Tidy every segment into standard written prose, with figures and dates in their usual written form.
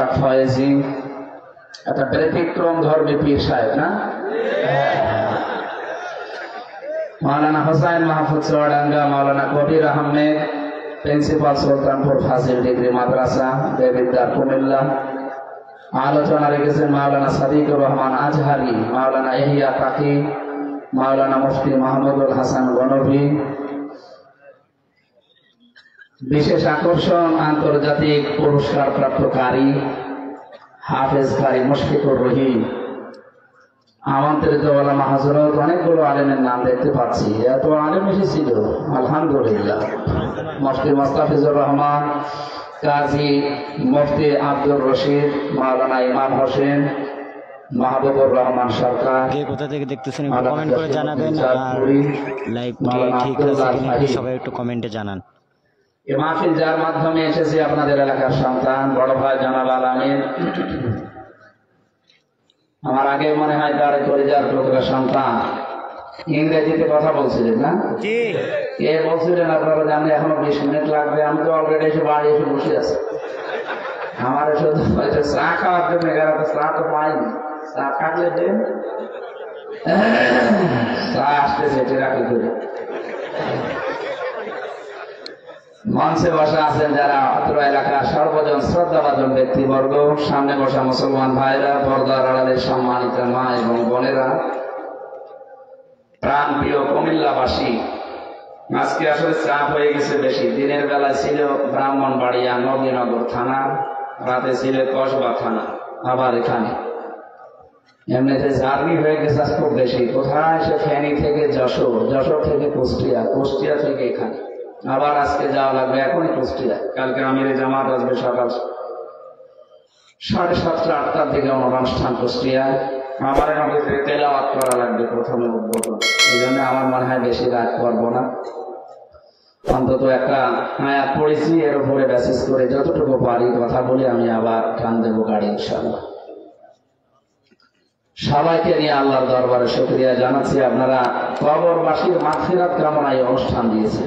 আশরাফ ফয়েজি একটা ব্যতিক্রম ধর্মী পীর সাহেব না? মাওলানা হোসাইন মাহফুজ চুয়াডাঙ্গা, মাওলানা কবির আহমেদ প্রিন্সিপাল সুলতানপুর ফাজিল ডিগ্রি মাদ্রাসা দেবিদ্দার কুমিল্লা। আলোচনা রেখেছেন মাওলানা সাদিকুর রহমান আজহারি, মাওলানা ইহিয়া তাকি, মাওলানা মুফতি মাহমুদুল হাসান গনভি। বিশেষ আকর্ষণ আন্তর্জাতিক পুরস্কার প্রাপ্তকারী হাফেজ কারি মুশফিকুর রহিম। আমন্ত্রিত ওলামা হযরত, অনেকগুলো আলেমের নাম দেখতে পাচ্ছি। এত আলেম এসেছিল, আলহামদুলিল্লাহ। মুফতি মোস্তাফিজুর রহমান, কাজী মুফতি আব্দুর রশিদ, মাওলানা ইমাম হোসেন, মাহবুবুর রহমান সরকার। কে কোথা থেকে দেখতেছেন একটু কমেন্ট করে জানাবেন, আর লাইভটি ঠিক আছে কিনা সবাই একটু কমেন্টে জানান। এই মাহফিল যার মাধ্যমে এসেছে আপনাদের এলাকার সন্তান বড় ভাই জনাব আলামিন, আমার আগে মনে হয় তার পরিবার লোকের সন্তান। ইংরেজিতে কথা বলছিলেন না? কে বলছিলেন আপনারা জানেন? এখনো 20 মিনিট লাগবে। আমি তো অলরেডি এসে বাড়ি এসে বসে আছি। আমার শুধু চা খাওয়ার জন্য এগারোটা, চা তো পাইনি। চা থাকলে দেন, চা আসতেছে টেরাকি করে। মঞ্চে বসা আছেন যারা অত্র এলাকার সর্বজন শ্রদ্ধাভাজন ব্যক্তিবর্গ, সামনে বসা মুসলমান ভাইরা, পর্দার আড়ালের সম্মানিত মা এবং বোনেরা, প্রাণ প্রিয় কুমিল্লাবাসী। আজকে আসলে চাপ হয়ে গেছে বেশি। দিনের বেলা ছিল ব্রাহ্মণবাড়িয়া নবীনগর থানা, রাতে ছিল কসবা থানা, আবার এখানে এমনিতে জার্নি হয়ে গেছে খুব বেশি। কোথায় সে ফেনী থেকে যশোর, যশোর থেকে কুষ্টিয়া, কুষ্টিয়া থেকে এখানে, আবার আজকে যাওয়া লাগবে এখনই কুষ্টিয়া। কালকে আমিরে জামাত আসবে সকাল 7:30 8টার দিকে অনুষ্ঠান কুষ্টিয়ায়। আমার আমাকে তেলাওয়াত করা লাগবে প্রথমে উদ্বোধন। এই জন্য আমার মনে হয় বেশি রাত করবো না, অন্তত একটা আয়াত পড়েছি, এর উপরে মেসেজ করে যতটুকু পারি কথা বলে আমি আবার টান দেবো গাড়ি ইনশাআল্লাহ। সবাইকে নিয়ে আল্লাহর দরবারে শুকরিয়া জানাচ্ছি। আপনারা কবরবাসীর মাগফিরাত কামনায় অনুষ্ঠান দিয়েছে।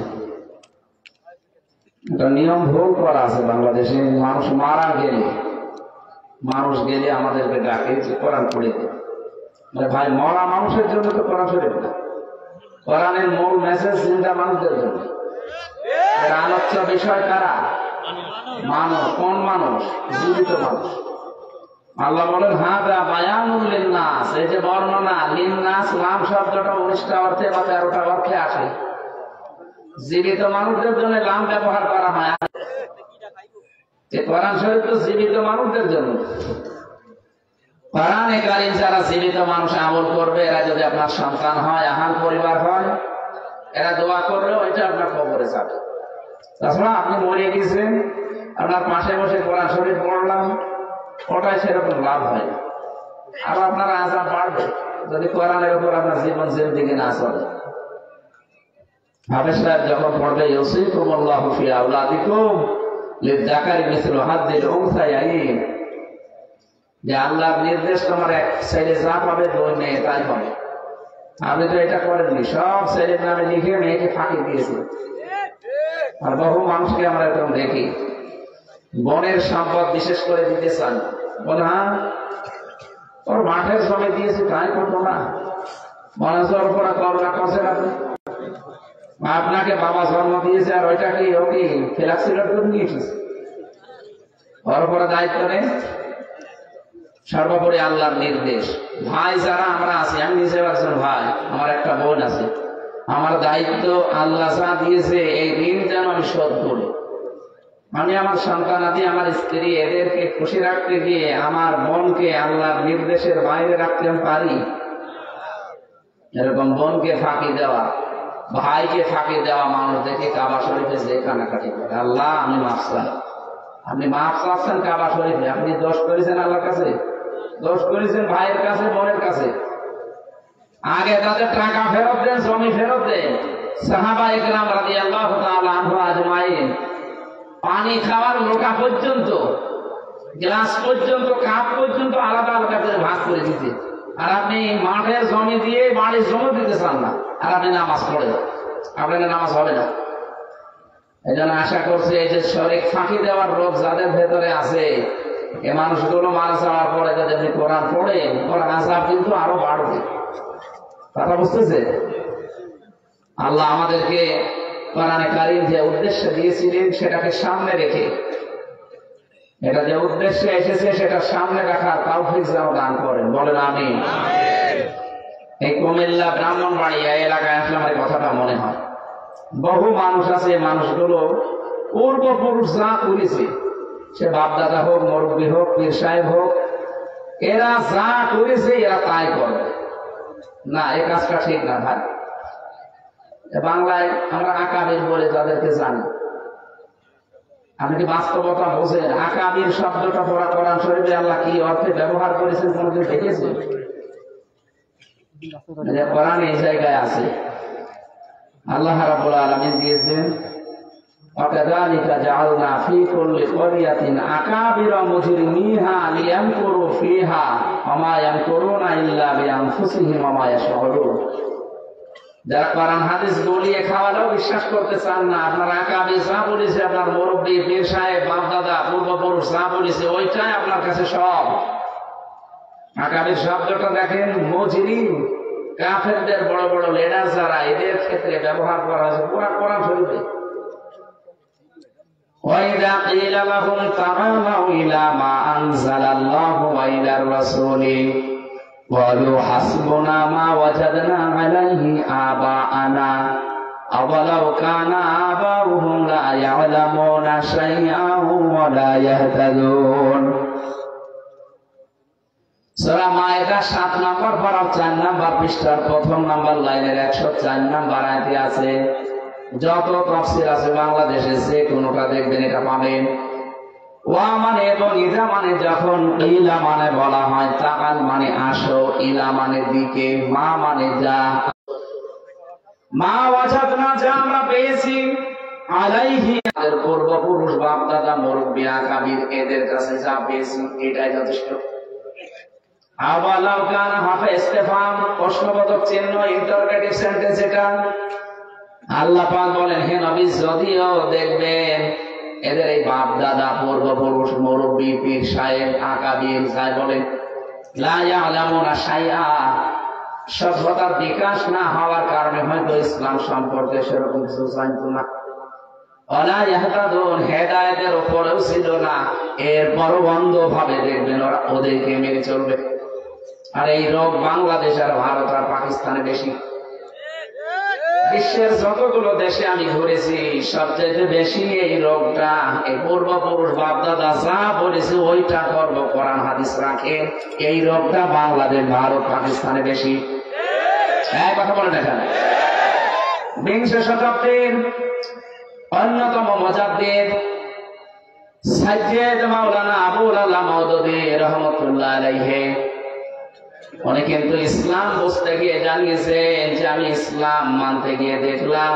একটা নিয়ম ভুল করা আছে বাংলাদেশে, মানুষ মারা গেলে, মানুষ গেলে আমাদেরকে ডাকে যে কোরআন পড়ে দেয়। ভাই, মরা মানুষের জন্য তো কোরআন শরীফ না। কোরআনের মূল মেসেজ জিন্দা মানুষদের জন্য। এর আলোচ্য বিষয় কারা? মানুষ। কোন মানুষ? জীবিত মানুষ। আল্লাহ বলেন হাদা বায়ানুল লিন্নাস। এই যে বর্ণনা, লিন্নাস লাম শব্দটা 19টা অর্থে বা 13টা অর্থে আসে। জীবিত মানুষদের জন্য লাম ব্যবহার করা হয়। কোরআন শরীফ তো জীবিত মানুষদের জন্য। কোরআনে কারীম যারা জীবিত মানুষ আমল করবে, এরা যদি আপনার সন্তান হয়, আহাল পরিবার হয়, এরা দোয়া করলে ওইটা আপনার কবরে যাবে। তাছাড়া আপনি মরে গেছেন, আপনার পাশে বসে কোরআন শরীফ পড়লাম, ওটাই সেরকম লাভ হয়। আর আপনার আযাব বাড়বে যদি কোরআনের উপর আপনার জীবন জিন্দেগি না চলে। হাফেজ সাহেব যখন পড়বে ইউসিকুমুল্লাহু ফি আওলাদিকুম লিযাকারি মিসলু হাদ্দিল উনসায়াইন, যে আল্লাহর নির্দেশ তোমার এক ছেলে যা পাবে 2 মেয়ে তাই হবে। আপনি তো এটা করেননি, সব ছেলের নামে লিখে মেয়েকে ফাঁকি দিয়েছে। আর বহু মানুষকে আমরা এরকম দেখি, বনের সম্পদ বিশেষ করে দিতে চান, বলে হ্যাঁ ওর মাঠের জমি দিয়েছে তাই করবো না, মনে হচ্ছে ওর উপরে করোনা করছেন আপনি। আপনাকে বাবা জন্ম দিয়েছে আর ওইটাকে ওকে ফেলাক্সিলেট করে নিয়ে এসেছে, ওর উপরে দায়িত্ব নেই। সর্বোপরি আল্লাহর নির্দেশ। ভাই যারা আমরা আছি, আমি নিজে একজন ভাই, আমার একটা বোন আছে, আমার দায়িত্ব আল্লাহ যা দিয়েছে এই ঋণ যেন আমি শোধ করি। আমি আমার সন্তানাদি, আমার স্ত্রী, এদেরকে খুশি রাখতে গিয়ে আমার বোনকে আল্লাহর নির্দেশের বাইরে রাখতে পারি? এরকম বোনকে ফাঁকি দেওয়া, ভাইকে ফাঁকি দেওয়া মানুষ দেখে কাবা শরীফে যে কানাকাটি করে, আল্লাহ আমি মাফ চাই। আপনি মাফ চাচ্ছেন কাবা শরীফে, আপনি দোষ করেছেন আল্লাহর কাছে, দোষ করেছেন ভাইয়ের কাছে, বোনের কাছে। আগে তাদের টাকা ফেরত দেন, জমি ফেরত দেন। সাহাবা ইকরাম রাদিয়াল্লাহু তাআলা আনহু আজমাইন পানি খাওয়ার লোটা পর্যন্ত, গ্লাস পর্যন্ত, কাপ পর্যন্ত আলাদা আলাদা করে ভাগ করে দিতে। আর আপনি মাঠের জমি দিয়ে বাড়ির জমি দিতে চান না, আর আপনি নামাজ পড়ে, আপনার নামাজ হবে না। এই জন্য আশা করছি এই যে শরীর ফাঁকি দেওয়ার রোগ যাদের ভেতরে আছে, এ মানুষগুলো মারা যাওয়ার পরে যদি কোরআন পড়ে কোরআন আযাব কিন্তু আরো বাড়বে। কথা বুঝতেছে? আল্লাহ আমাদেরকে কোরআনে কারীম যে উদ্দেশ্যে দিয়েছিলেন সেটাকে সামনে রেখে, এটা যে উদ্দেশ্যে এসেছে সেটা সামনে রাখার তৌফিক যেন দান করেন, বলেন আমিন। এই কুমিল্লা ব্রাহ্মণবাড়িয়া এলাকায় আসলে আমার কথাটা মনে হয়, বহু মানুষ আছে, মানুষগুলো পূর্বপুরুষ যা করেছে, সে বাপদাদা হোক, মুরব্বী হোক, পীর সাহেব হোক, এরা যা করেছে এরা তাই করে না। এই কাজটা ঠিক না ভাই। বাংলায় আমরা আকাবির বলে যাদেরকে জানি, আপনি কি বাস্তবতা বোঝেন? আকাবির শব্দটা পড়া কোরআন শরীফে আল্লাহ কি অর্থে ব্যবহার করেছেন কোনদিন দেখেছেন? কোরআন এই জায়গায় আছে, আল্লাহ রাব্বুল আলামিন দিয়েছেন وَكَذَلِكَ جَعَلْنَا فِي كُلِّ قَرْيَةٍ أَكَابِرَ مُجْرِمِيهَا لِيَمْكُرُوا فِيهَا وَمَا يَمْكُرُونَ إِلَّا بِأَنفُسِهِمْ وَمَا يَشْعُرُونَ। যারা কোরআন হাদিস বলিয়ে খাওয়ালেও বিশ্বাস করতে চান না, আপনার আকাবির যা বলেছে, আপনার মুরব্বী, পীর সাহেব, বাপ-দাদা, পূর্বপুরুষ যা বলেছে ওইটাই আপনার কাছে সব। আকাবির শব্দটা দেখেন, মুজরিম, কাফেরদের বড় বড় লিডার যারা, এদের ক্ষেত্রে ব্যবহার করা হয়েছে পুরা কোরআন শরীফে। وَإِذَا قِيلَ لَهُمْ تَعَالَوْا إِلَى مَا أَنزَلَ اللَّهُ وَإِلَى الرَّسُولِ قَالُوا حَسْبُنَا مَا وَجَدْنَا عَلَيْهِ آبَاءَنَا أَوَلَوْ كَانَ آبَاؤُهُمْ لَا يَعْلَمُونَ شَيْئًا وَلَا يَهْتَدُونَ। সূরা মায়েদা 7 নম্বর পারা 4 নম্বর পৃষ্ঠার প্রথম নম্বর লাইনের 104 নম্বর আয়াতে আছে। যত তাফসীর আছে বাংলাদেশে যে কোনটা দেখবেন এটা পাবেন। ওয়া মানে এবং ইদা মানে যখন, ইলা মানে বলা হয়, তাকাল মানে আসো, ইলা মানে দিকে, মা মানে যা। মা ওয়াজাদনা, যা আমরা পেয়েছি, আলাইহি, এর পূর্বপুরুষ, বাপ দাদা, মুরব্বি, আকাবির, এদের কাছে যা পেয়েছি এটাই যথেষ্ট। আওয়ালাউ কানা হাফা ইস্তেফাম, প্রশ্নবোধক চিহ্ন, ইন্টারোগেটিভ সেন্টেন্স। এটা আল্লাহ পাক বলেন, হে নবী, যদিও দেখবেন এদের এই বাপ দাদা, পূর্বপুরুষ, মুরব্বী, পীর সাহেব, আকাবির যাই বলেন, লা ইয়ালামুনা শাইআ, সভ্যতার বিকাশ না হওয়ার কারণে হয়তো ইসলাম সম্পর্কে সেরকম কিছু জানতো না। ওয়ালা ইয়াহতাদুন, হেদায়েতের উপরেও ছিল না, এরপরও অন্ধভাবে দেখবেন ওরা ওদেরকে মেনে চলবে। আর এই রোগ বাংলাদেশ আর ভারত আর পাকিস্তানে বেশি। বিশ্বের যতগুলো দেশে আমি ঘুরেছি সবচেয়ে বেশি এই রোগটা, এই পূর্বপুরুষ বাপদাদা যা বলেছে ওইটা করবো, কোরআন হাদিস রাখে, এই রোগটা বাংলাদেশ, ভারত, পাকিস্তানে বেশি। কথা বলে দেখেন, বিংশ শতাব্দীর অন্যতম মুজাদ্দিদ সাইয়্যিদ মাওলানা আবুল আলা মওদুদী রাহমাতুল্লাহ আলাইহি, উনি কিন্তু ইসলাম বুঝতে গিয়ে জানিয়েছেন যে আমি ইসলাম মানতে গিয়ে দেখলাম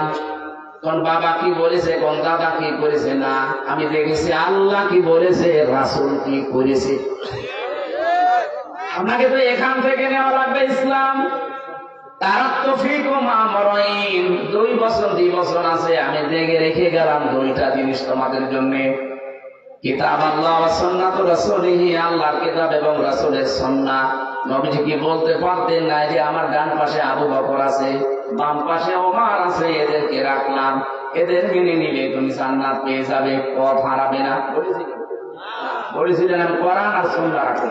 কোন বাবা কি বলেছে, কোন দাদা কি করেছে না, আমি দেখেছি আল্লাহ কি বলেছে, রাসূল কি করেছে। আপনাকে তো এখান থেকে নেওয়া লাগবে ইসলাম। তারাক্তু ফীকুম আমরাইন, 2 বছর 2 বছর আছে, আমি দেখে রেখে গেলাম 2টা জিনিস তোমাদের জন্য। কিতাব আল্লাহ ওয়া সুন্নাতু রাসূলিহি, আল্লাহর কিতাব এবং রাসূলের সুন্নাহ। নবীজি কি বলতে পারতেন না যে আমার ডান পাশে আবু বকর আছে, বাম পাশে ওমর আছে, এদেরকে রাখলাম, এদের মেনে নিলে তুমি জান্নাত পেয়ে যাবে, পথ হারাবে না? বলেছিলেন আমি কোরআন আর সুন্নাহ রাখি।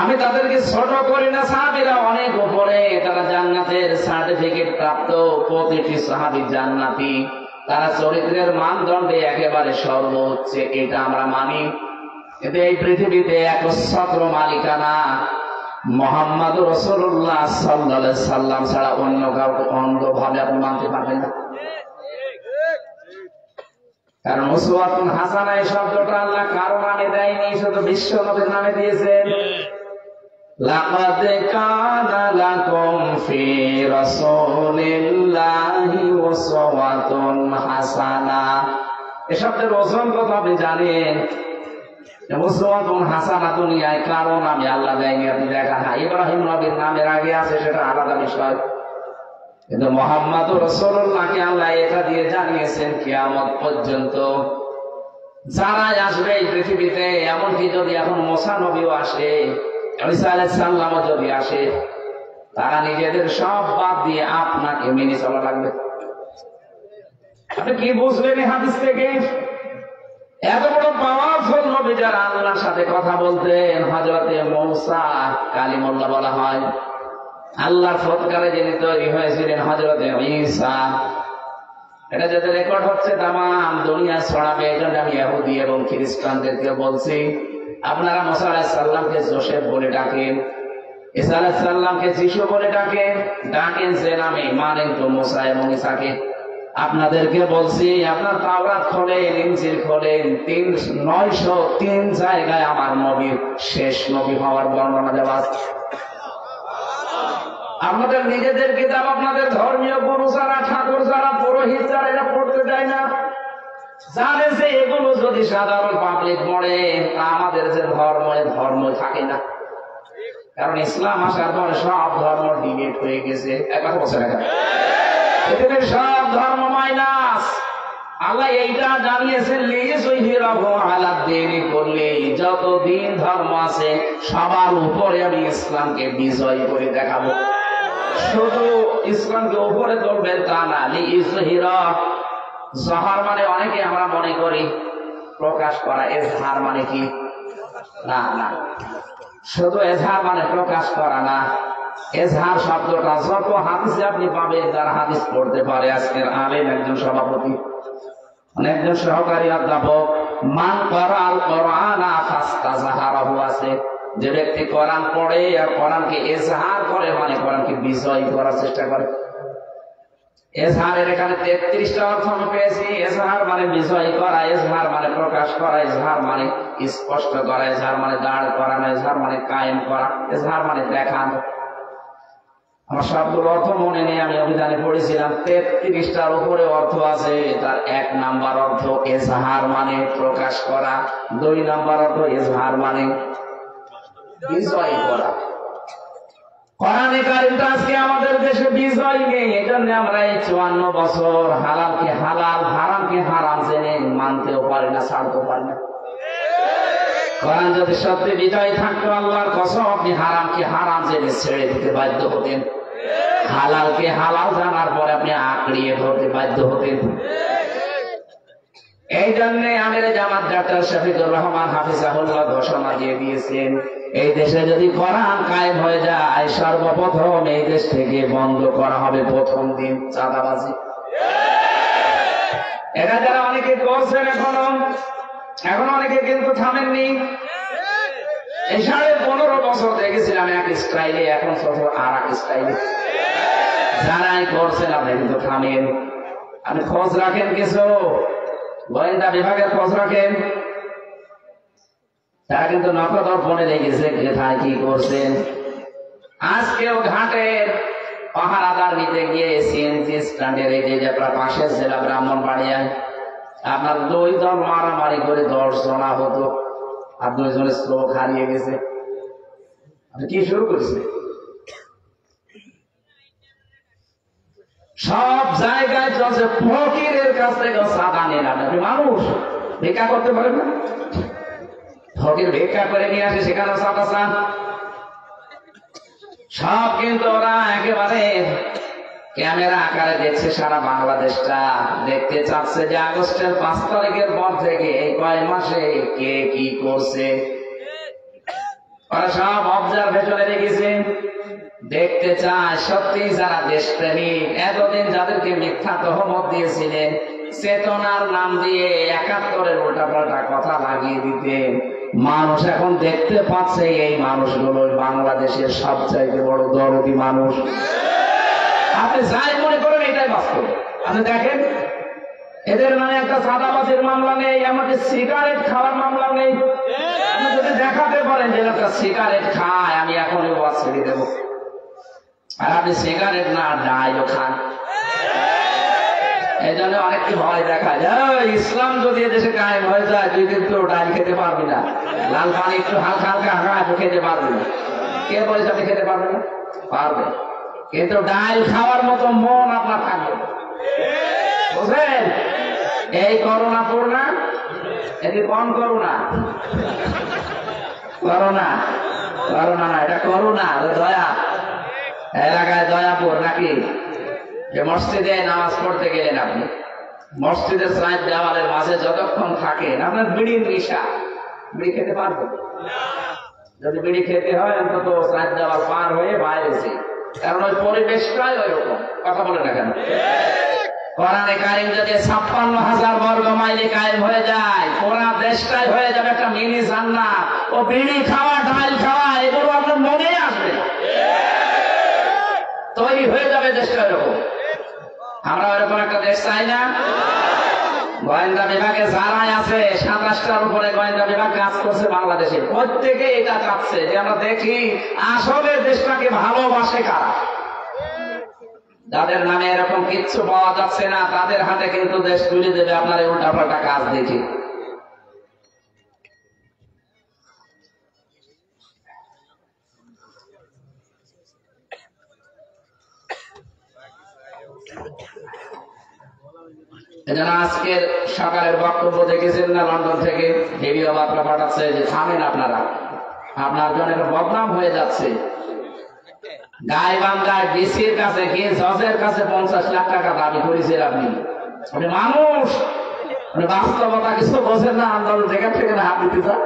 আমি তাদেরকে ছোট করি না, সাহাবীরা অনেক উপরে, তারা জান্নাতের সার্টিফিকেট প্রাপ্ত, প্রতিটি সাহাবী জান্নাতি, তারা চরিত্রের মানদণ্ডে একেবারে সর্বোচ্চ, এটা আমরা মানি। কিন্তু এই পৃথিবীতে একচ্ছত্র মালিকানা মুহাম্মদুর রাসূলুল্লাহ সাল্লাল্লাহু আলাইহি সাল্লাম ছাড়া অন্য কাউকে অন্ধভাবে আপনি মানতে পারবেন না। কারণ উসওয়াতুন হাসানা এই শব্দটা আল্লাহ কারো নামে দেয়নি, শুধু বিশ্ব নবীর নামে দিয়েছেন। লাকাদ কানা লাকুম ফি রাসূলিল্লাহি উসওয়াতুন হাসানা, এই শব্দের ওজন কত আপনি জানেন? উসওয়াতুন হাসানা দুনিয়ায় কারো নামে আল্লাহ দেয়নি, আপনি দেখেন। হ্যাঁ, ইব্রাহিম নবীর নামের আগে আছে, সেটা আলাদা বিষয়, কিন্তু মুহাম্মদুর রাসূলুল্লাহকে আল্লাহ এটা দিয়ে জানিয়েছেন কিয়ামত পর্যন্ত যারাই আসবে এই পৃথিবীতে, এমনকি যদি এখন মুসা নবীও আসে, ঈসা আলাইহিস সালামও যদি আসে, তারা নিজেদের সব বাদ দিয়ে আপনাকে মেনে চলা লাগবে। আপনি কি বুঝলেন এই হাদিস থেকে? এত বড় পাওয়ারফুল নবী যারা আল্লাহর সাথে কথা বলতেন, হযরতে মূসা কালিমুল্লাহ বলা হয়, আল্লাহর ফতকারে যিনি তৈরি হয়েছিলেন হযরতে ঈসা, এটা যাতে রেকর্ড হচ্ছে তামাম দুনিয়া ছড়াবে। এই জন্য আমি ইহুদি এবং খ্রিস্টানদেরকে বলছি, আপনারা মুসা আলাইহিস সালামকে যোসেফ বলে ডাকেন, ঈসা আলাইহিস সালামকে যিশু বলে ডাকেন, ডাকেন যে নামে, মানেন তো মুসা এবং ঈসাকে। আপনাদেরকে বলছি, আপনার তাওরাত খোলেন, ইনজিল খোলেন, 903 জায়গায় আমার নবীর শেষ নবী হওয়ার বর্ণনা দেওয়া আছে। আপনাদের নিজেদের কিতাব, আপনাদের ধর্মীয় গুরু যারা, ঠাকুর যারা, পুরোহিত যারা, এটা পড়তে যায় না, জানে যে এগুলো যদি সাধারণ পাবলিক পড়ে, তা আমাদের যে ধর্ম থাকে না। কারণ ইসলাম আসার পরে সব ধর্ম ডিবেট হয়ে গেছে। এক কথা বলছে না, পৃথিবীর সব ধর্ম মাইনাস। আল্লাহ এইটা জানিয়েছেন, করলে যতদিন ধর্ম আছে সবার উপরে আমি ইসলামকে বিজয় করে দেখাবো। শুধু ইসলামকে উপরে তুলবেন তা না, জহার মানে অনেকে আমরা মনে করি প্রকাশ করা, এজহার মানে কি? না না, শুধু এজহার মানে প্রকাশ করা না। এজহার শব্দটা যত হাদিসে আপনি পাবেন, যারা হাদিস পড়তে পারে, আজকের আলেম একজন সভাপতি, একজন সহকারী অধ্যাপক, মান করাল কোরআনা ফাস্তাযহারাহু আছে, যে ব্যক্তি কোরআন পড়ে আর কোরআনকে এজহার করে, মানে কোরআনকে বিজয় করার চেষ্টা করে। এজহারের এখানে 33টা অর্থ আমি পেয়েছি। এজহার মানে বিজয় করা, এজহার মানে প্রকাশ করা, এজহার মানে স্পষ্ট করা, এজহার মানে দাঁড় করানো, এজহার মানে কায়েম করা, এজহার মানে দেখানো। আমার সবগুলো অর্থ মনে নেই, আমি অভিধানে পড়েছিলাম 33টার উপরে অর্থ আছে। তার 1 নাম্বার অর্থ এজহার মানে প্রকাশ করা, 2 নাম্বার অর্থ এজহার মানে বিজয় করা। কোরআনে কারীমটা আজকে আমাদের দেশে বিজয় নেই, এই জন্য আমরা এই 54 বছর হালালকে হালাল, হারামকে হারাম জেনে মানতেও পারি না, ছাড়তেও পারি না। কোরআন যদি সত্যি বিজয় থাকতো, আল্লাহর কসম আপনি হারামকে হারাম জেনে ছেড়ে দিতে বাধ্য হতেন, হালালকে হালাল জানার পরে আপনি আঁকড়িয়ে ধরতে বাধ্য হতেন। এই জন্য আমির জামাত ডাক্তার শফিকুর রহমান হাফিজাহুল্লাহ ঘোষণা দিয়ে দিয়েছেন, এই দেশে যদি কোরআন কায়েম হয়ে যায়, সর্বপ্রথম এই দেশ থেকে বন্ধ করা হবে প্রথম দিন চাঁদাবাজি। এটা যারা অনেকে করছেন এখন অনেকে কিন্তু থামেননি। এই 15.5 বছর দেখেছিলাম এক স্টাইলে, এখন আর এক স্টাইলে। যারাই করছেন আপনি কিন্তু থামেন। আপনি খোঁজ রাখেন, কিছু গোয়েন্দা বিভাগের খোঁজ রাখেন, তারা কিন্তু নখদর্পণে লেগেছে কোথায় কি করছেন। আজকেও ঘাটের পাহারাদার নিতে গিয়ে সিএনজি স্ট্যান্ডের এই যে আপনার পাশের জেলা ব্রাহ্মণবাড়িয়ায় আপনার 2 দল মারামারি করে 10 জন আহত আর 2 জনের স্ট্রোক হারিয়ে গেছে। আপনি কি শুরু করছেন? সব জায়গায় চলছে ফকিরের কাছ থেকে চাঁদা নেন। আপনি মানুষ ভিক্ষা করতে পারেন না, ফকির ভিক্ষা করে নিয়ে আসে, সেখানে চাঁদা চান। সব কিন্তু ওরা একেবারে ক্যামেরা আকারে দেখছে, সারা বাংলাদেশটা দেখতে চাচ্ছে যে আগস্টের 5 তারিখের পর থেকে এই কয় মাসে কে কি করছে। ওরা সব অবজারভেশনে রেখেছে, দেখতে চায় সত্যি যারা দেশপ্রেমিক, এতদিন যাদেরকে মিথ্যা তহমত দিয়েছিলেন, চেতনার নাম দিয়ে 71-এর উল্টাপাল্টা কথা লাগিয়ে দিতেন, মানুষ এখন দেখতে পাচ্ছে এই মানুষগুলো বাংলাদেশের সবচাইতে বড় দরদি মানুষ। আপনি যাই মনে করেন এটাই বাস্তব। আপনি দেখেন, এদের মানে একটা চাঁদাবাজির মামলা নেই, এমনকি সিগারেট খাওয়ার মামলা নেই। আপনি যদি দেখাতে পারেন যে একটা সিগারেট খায়, আমি এখনই ওয়াজ ছেড়ে দেবো, আর আপনি সিগারেট না ডাইও খান। এই জন্য অনেককে ভয় দেখা যায়, ইসলাম যদি এদেশে কায়েম হয়ে যায়, তুই কিন্তু ডাল খেতে পারবি না, লাল পানি একটু হালকা হালকা হাঁকা খেতে পারবি না। কে বলেছে আপনি খেতে পারবেন না? পারবে, কিন্তু ডাল খাওয়ার মতো মন আপনার থাকবে, বুঝলেন? এই করোনা পূর্ণা এটি কম করুণা, করোনা, করোনা না, এটা করুণা, দয়া। এলাকায় দয়াপুর নাকি? যে মসজিদে নামাজ পড়তে গেলেন আপনি, মসজিদের সাইড দেওয়ালের মাঝে যতক্ষণ থাকেন আপনার বিড়ির নেশা, বিড়ি খেতে পারবেন? যদি বিড়ি খেতে হয় অন্তত সাইড দেওয়াল পার হয়ে বাইরেছে, কারণ ওই পরিবেশটাই ওই রকম। কথা বলে না কেন? কোরআনে কারিম যদি 56,000 বর্গ মাইলে কায়েম হয়ে যায়, পুরা দেশটাই হয়ে যাবে একটা মিনি জান্নাত। ও বিড়ি খাওয়া, ডাল খাওয়া, এগুলো আপনার মনেই আসবে না, তৈরি হয়ে যাবে দেশটা এরকম। আমরা এরকম একটা দেশ চাই না? গোয়েন্দা বিভাগে যারাই আছে 27টার উপরে গোয়েন্দা বিভাগ কাজ করছে বাংলাদেশে, প্রত্যেকে এটা চাচ্ছে যে আমরা দেখি আসলে দেশটাকে ভালোবাসে কারা। যাদের নামে এরকম কিচ্ছু পাওয়া যাচ্ছে না তাদের হাতে কিন্তু দেশ তুলে দেবে আপনার এই উল্টাপাল্টা কাজ দেখি। এজন্য আজকের সকালের বক্তব্য দেখেছেন না, লন্ডন থেকে ভিডিও বার্তা পাঠাচ্ছে যে থামেন আপনারা, আপনার জন্য বদনাম হয়ে যাচ্ছে। গাইবান্ধায় ডিসির কাছে গিয়ে জজের কাছে 50 লাখ টাকা দাবি করেছেন আপনি। মানুষ বাস্তবতা কিছু বোঝেন না, আন্দোলন জায়গা থেকে না হাত দিতে চান।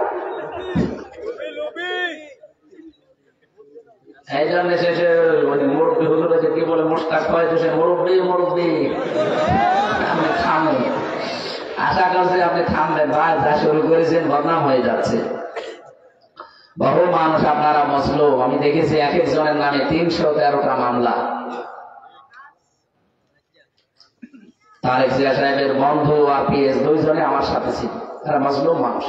এই জন্য শেষে মুরব্বী হুজুর কি বলে, মোস্তাক হয় সে মুরব্বী মুরব্বী আপনি থামেন। আশা করছি আপনি থামবেন, ভাই যা শুরু করেছেন বদনাম হয়ে যাচ্ছে। বহু মানুষ আপনারা মজলুম, আমি দেখেছি এক একজনের নামে 313টা মামলা। তারেক জিয়া সাহেবের বন্ধু আর পিএস দুইজনে আমার সাথে ছিল, তারা মজলুম মানুষ।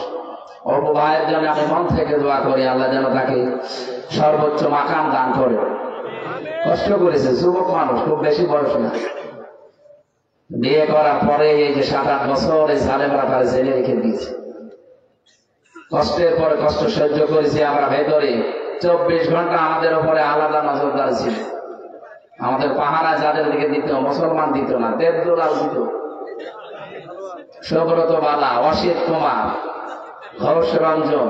অল্প ভাইয়ের জন্য আমি মন থেকে দোয়া করি আল্লাহ যেন তাকে সর্বোচ্চ মাকাম দান করে। কষ্ট করেছে, যুবক মানুষ, খুব বেশি বয়স না। বিয়ে করার পরে এই যে 7-8 বছর এই সালেমরা তারা জেলে রেখে দিয়েছে। কষ্টের পরে কষ্ট সহ্য করেছি আমরা ভেতরে। 24 ঘন্টা আমাদের উপরে আলাদা নজরদারি ছিল। আমাদের পাহারা যাদের দিকে দিত, মুসলমান দিত না, দেবদুলাল দিত, সুব্রত বালা, অসিত কুমার, ঘোষ রঞ্জন,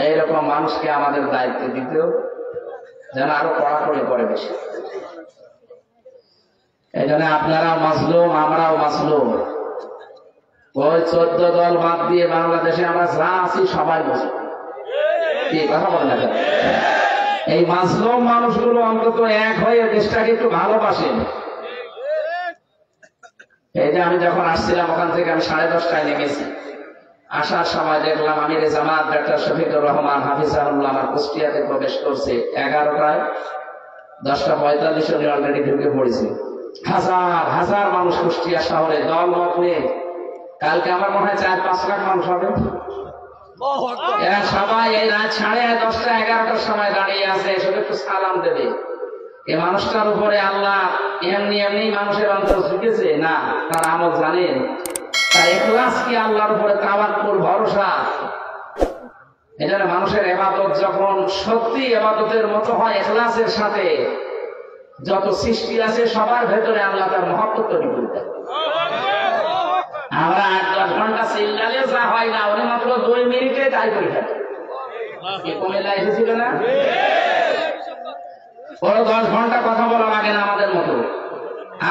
এইরকম মানুষকে আমাদের দায়িত্ব দিত যেন আরো কড়াকড়ি করে বেশি। এই জন্য আপনারাও মাসলুম, আমরাও মাসলুম। ওই 14 দল বাদ দিয়ে বাংলাদেশে আমরা যা আছি সবাই বসে কি কথা বলে না? এই মাসলুম মানুষগুলো অন্তত এক হয়ে দেশটাকে একটু ভালোবাসেন। এই যে আমি যখন আসছিলাম ওখান থেকে আমি 10:30টায় নেমেছি, আসার সময় দেখলাম আমির জামাত ডাক্তার শফিকুর রহমান হাফিজাহুল্লাহ আমার কুষ্টিয়াতে প্রবেশ করছে 11টায়। 10:45 উনি অলরেডি ঢুকে পড়েছে। হাজার হাজার মানুষ কুষ্টিয়া শহরে দল মত নিয়ে, কালকে আমার মনে হয় 4-5 লাখ মানুষ হবে। এরা সবাই এই রাত 10:30, 11টার সময় দাঁড়িয়ে আছে, শুধু একটু সালাম দেবে। এই মানুষটার উপরে আল্লাহ এমনি এমনি মানুষের অন্তর ঝুঁকেছে না, তার আমল জানেন, তার ইখলাস কি আল্লাহর উপরে তাওয়াক্কুল ভরসা। এজন্য মানুষের ইবাদত যখন সত্যি ইবাদতের মতো হয় ইখলাসের সাথে, যত সৃষ্টি আছে সবার ভেতরে আল্লাহ তার মহব্বত তৈরি করে দেয়। আমরা 8-10 ঘন্টা চিল্লালেও যা হয় না, উনি মাত্র 2 মিনিটে তাই করে থাকে। কুমিল্লা এসেছিল না, ওরা 10 ঘন্টা কথা বলা লাগে না আমাদের মতো।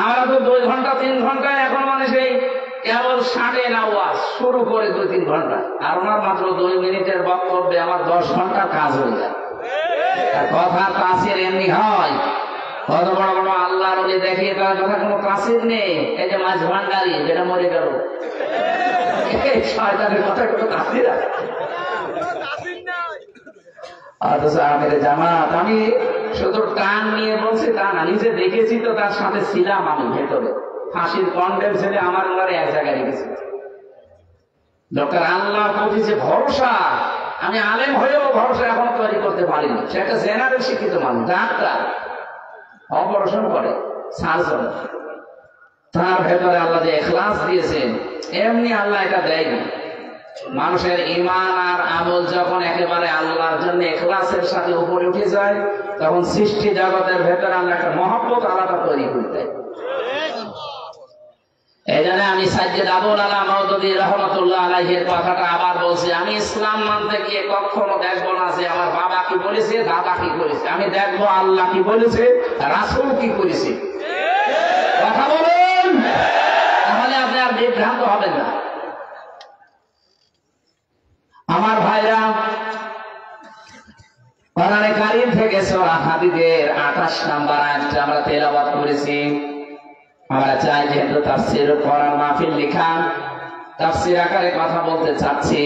আমরা তো 2 ঘন্টা 3 ঘন্টায় এখন মানে সেই কেবল 60 আওয়াজ শুরু করে 2-3 ঘন্টা, আর ওনার মাত্র 2 মিনিটের বক্তব্যে আমার 10 ঘন্টার কাজ হয়ে যায়। কথা তাসির এমনি হয়, কত বড় বড় আল্লাহর ওলি দেখিয়ে তার কথা কোনো তাসির নেই। এই যে মাছ ভান্ডারি যেটা মরে গেল, শয়তানের কথা কোনো তাসির আছে? অথচ আমির জামাত, আমি শুধু টান নিয়ে বলছি তা না, নিজে দেখেছি তো, তার সাথে ছিলাম আমি ভেতরে। ফাঁসির কন্ডেম ছেলে আমার ওনারে এক জায়গায় রেখেছি। ডক্টর আল্লাহর প্রতি যে ভরসা, আমি আলেম হয়েও ভরসা এখন তৈরি করতে পারিনি। সে একটা জেনারেল শিক্ষিত মানুষ, ডাক্তার, অপারেশন করে, সার্জন। তার ভেতরে আল্লাহ যে ইখলাস দিয়েছেন, এমনি আল্লাহ এটা দেয়নি। মানুষের ঈমান আর আমল যখন একেবারে আল্লাহর জন্য ইখলাসের সাথে উপরে উঠে যায়, তখন সৃষ্টি জগতের ভেতরে আল্লাহ একটা মহব্বত আলাদা তৈরি করে দেয়। এই জন্য আমি সাইয়েদ আবুল আলা মাওদুদী রাহমাতুল্লাহ আলাইহির কথাটা আবার বলছি, আমি ইসলাম মানতে গিয়ে কখনো দেখবো না যে আমার বাবা কি বলেছে, দাদা কি করেছে। আমি দেখবো আল্লাহ কি বলেছে, রাসূল কি করেছে। কথা বলুন, তাহলে আপনি আর বিভ্রান্ত হবেন না। আমার ভাইরা, কোরআনে কারীম থেকে সূরা হাদীদের 28 নম্বর আয়াতটা আমরা তেলাওয়াত করেছি। আমরা চাই যেহেতু তাফসীর কোরআন মাহফিল লিখা, তাফসীর আকারে কথা বলতে চাচ্ছি,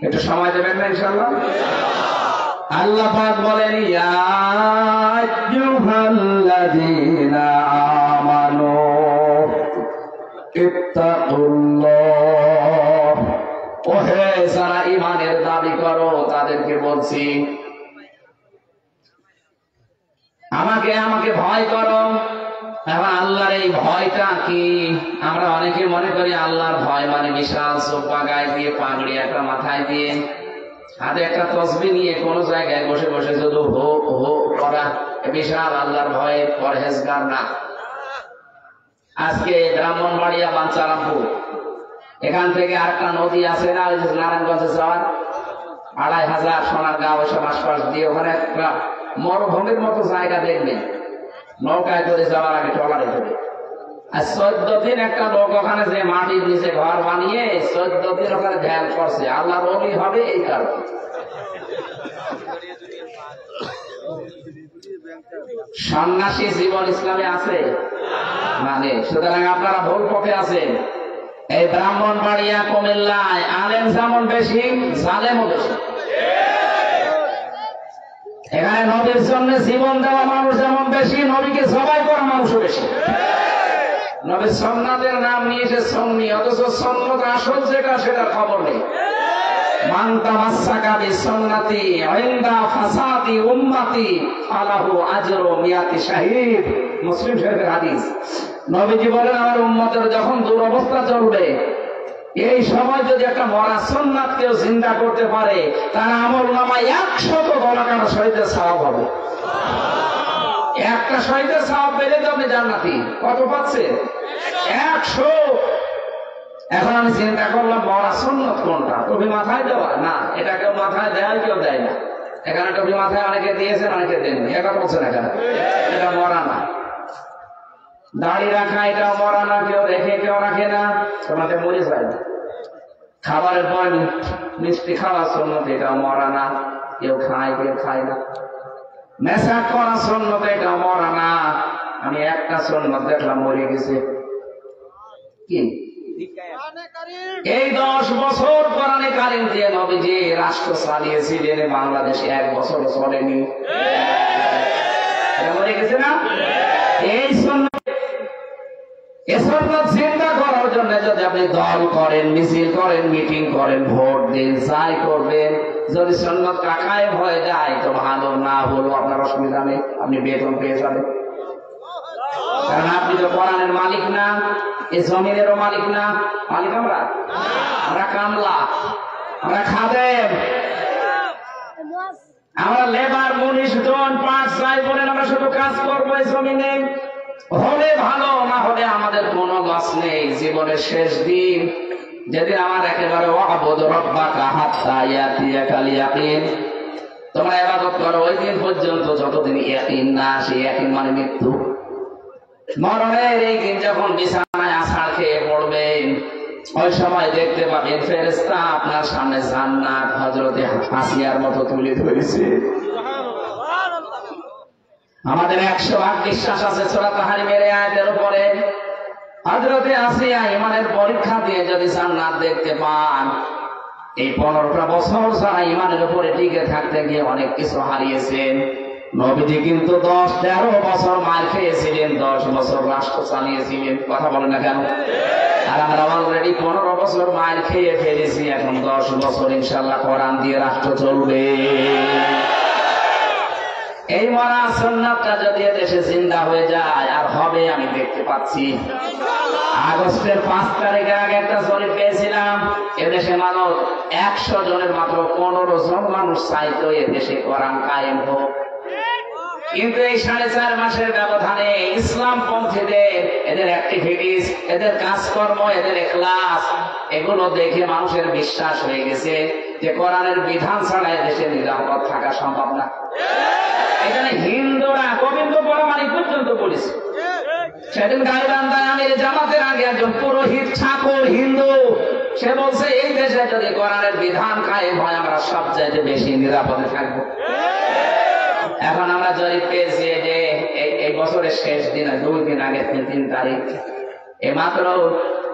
একটু সময় দেবেন না ইনশাআল্লাহ? আল্লাহ পাক বলেন, ইয়া আইয়ুহাল্লাযীনা আমানু ইত্তাকুল্লাহ। ওহে যারা ঈমানের দাবি করো তাদেরকে বলছি, আমাকে ভয় করো। এখন আল্লাহর এই ভয়টা কি? আমরা অনেকে মনে করি আল্লাহর ভয় মানে বিশাল সোফা গায়ে দিয়ে, পাগড়ি একটা মাথায় দিয়ে, হাতে একটা তসবিহ নিয়ে কোন জায়গায় বসে বসে শুধু হো হো করা বিশাল আল্লাহর ভয়ে পরহেজগার না। আজকে ব্রাহ্মণবাড়িয়া বাঞ্চারামপুর, এখান থেকে আরেকটা নদী আছে না, ওই যে নারায়ণগঞ্জে যাওয়ার 2500 সোনারগাঁও ওইসব আশপাশ দিয়ে, ওখানে একটা মরুভূমির মতো জায়গা দেখবেন, নৌকায় করে যাওয়ার আগে ট্রলারে করে। আর 14 দিন একটা লোক ওখানে যে মাটির নিচে ঘর বানিয়ে 14 দিন ওখানে ধ্যান করছে, আল্লাহর ওলি হবে এই কারণে। সন্ন্যাসী জীবন ইসলামে আছে মানে, সুতরাং আপনারা ভুল পথে আছেন। এই ব্রাহ্মণবাড়িয়া কুমিল্লায় আলেম যেমন বেশি, জালেমও বেশি। এখানে নবীর জন্য জীবন দেওয়া মানুষ যেমন বেশি, নবীকে জবাই করা মানুষও বেশি। নবীর সুন্নাতের নাম নিয়ে এসে সুন্নি, অথচ সুন্নত আসল যেটা সেটার খবর নেই। মান তামাসসাকা বিসুন্নতি ইনদা ফাসাদি উম্মতি ফালাহু আজরু মিয়াতি শাহীদ। মুসলিম শরীফের হাদিস। নবীজি বলেন, আমার উম্মতের যখন দুরবস্থা চলবে, এই সময় যদি একটা মরা সুন্নাত কেউ জিন্দা করতে পারে, তার আমলনামায় 100 গোলাকার শহীদের সওয়াব হবে। একটা শহীদের সওয়াব পেলে তো আপনি জান্নাতি। কত পাচ্ছে? 100। এখন আমি চিন্তা করলাম, মরা সুন্নত কোনটা? টুপি মাথায় দেওয়া না, এটা কেউ মাথায় দেয়, কেউ দেয় না। এখানে টুপি মাথায় অনেকে দিয়েছেন, অনেকে দেননি, এটা বলছেন এখানে, এটা মরা না। দাড়ি রাখা এটাও মরা না, কেউ রেখে কেউ রাখে না, তোমাকে মরে যায় না। খাবারের পর মিষ্টি খাওয়া সুন্নত, এটাও মরা না, কেউ খায় কেউ খায় না। মেসাক করা সুন্নত, এটাও মরা না। আমি একটা সুন্নত দেখলাম মরে গেছে। কি? এই 10 বছর কোরআনে কারীম দিয়ে নবীজি রাষ্ট্র চালিয়েছিলেন, বাংলাদেশে 1 বছর চলেনি, মরে গেছে না? এই সুন্নত চিন্তা করার জন্য যদি আপনি দল করেন, মিছিল করেন, মিটিং করেন, ভোট দিন, যাই করবেন, যদি সুন্নত কাকায়েম হয়ে যায় তো ভালো, না হলো আপনার অসুবিধা নেই, আপনি বেতন পেয়ে যাবেন। কারণ আপনি তো কোরআনের মালিক না, এই জমিনেরও মালিক না। মালিক আমরা কামলা, আমরা খাদেম, আমরা লেবার, মুনিশ, জন, পাঁচ যাই বলেন, আমরা শুধু কাজ করবো এই জমিনে। হলে ভালো, না হলে আমাদের কোনো লস নেই। জীবনের শেষ দিন যেদিন আমার একেবারে ওয়াবুদ রাব্বাকা হাত্তা ইয়াতিয়াকাল ইয়াকিন, তোমরা ইবাদত করো ওই দিন পর্যন্ত যতদিন ইয়াকিন না আসে। ইয়াকিন মানে মৃত্যু। মরণের এই দিন যখন বিছানায় আছাড় খেয়ে পড়বেন, ওই সময় দেখতে পাবেন ফেরেশতা আপনার সামনে জান্নাত হযরতে আসিয়ার মতো তুলে ধরেছে। আমাদের 100 ভাগ বিশ্বাস আছে সূরা তাহরিমের আয়াতের উপরে। হযরতে আসিয়া ঈমানের পরীক্ষা দিয়ে যদি জান্নাত দেখতে পান, এই 15টা বছর যারা ঈমানের উপরে টিকে থাকতে গিয়ে অনেক কিছু হারিয়েছেন। নবীজি কিন্তু 10-13 বছর মার খেয়েছিলেন, 10 বছর রাষ্ট্র চালিয়েছিলেন। কথা বলেন না কেন? আর আমরা অলরেডি 15 বছর মার খেয়ে ফেলেছি, এখন 10 বছর ইনশাআল্লাহ কোরআন দিয়ে রাষ্ট্র চলবে। এই মরা সুন্নাতটা যদি দেশে জিন্দা হয়ে যায়, আর হবে আমি দেখতে পাচ্ছি। আগস্টের 5 তারিখের আগে একটা জরিপ পেয়েছিলাম, এদেশে মানুষ 100 জনের মাত্র 15 জন মানুষ চাইতো এদেশে কোরআন কায়েম হোক। কিন্তু এই 4.5 মাসের ব্যবধানে ইসলাম পন্থীদের এদের অ্যাক্টিভিটিস, এদের কাজকর্ম, এদের ইখলাস, এগুলো দেখে মানুষের বিশ্বাস হয়ে গেছে যে কোরআনের বিধান ছাড়া এদেশে নিরাপদ থাকা সম্ভব না। এখানে হিন্দুরা গোবিন্দ পরমাণি পর্যন্ত বলেছে। সেদিন গাইবান্ধায় আমির জামাতের আগে একজন পুরোহিত ঠাকুর হিন্দু, সে বলছে এই দেশে যদি কোরআনের বিধান কায়েম হয় আমরা সবচাইতে বেশি নিরাপদে থাকবো। এখন আমরা জরিপ পেয়েছি যে এই বছরের শেষ দিন, 2 দিন আগে 3 তারিখ, এই মাত্র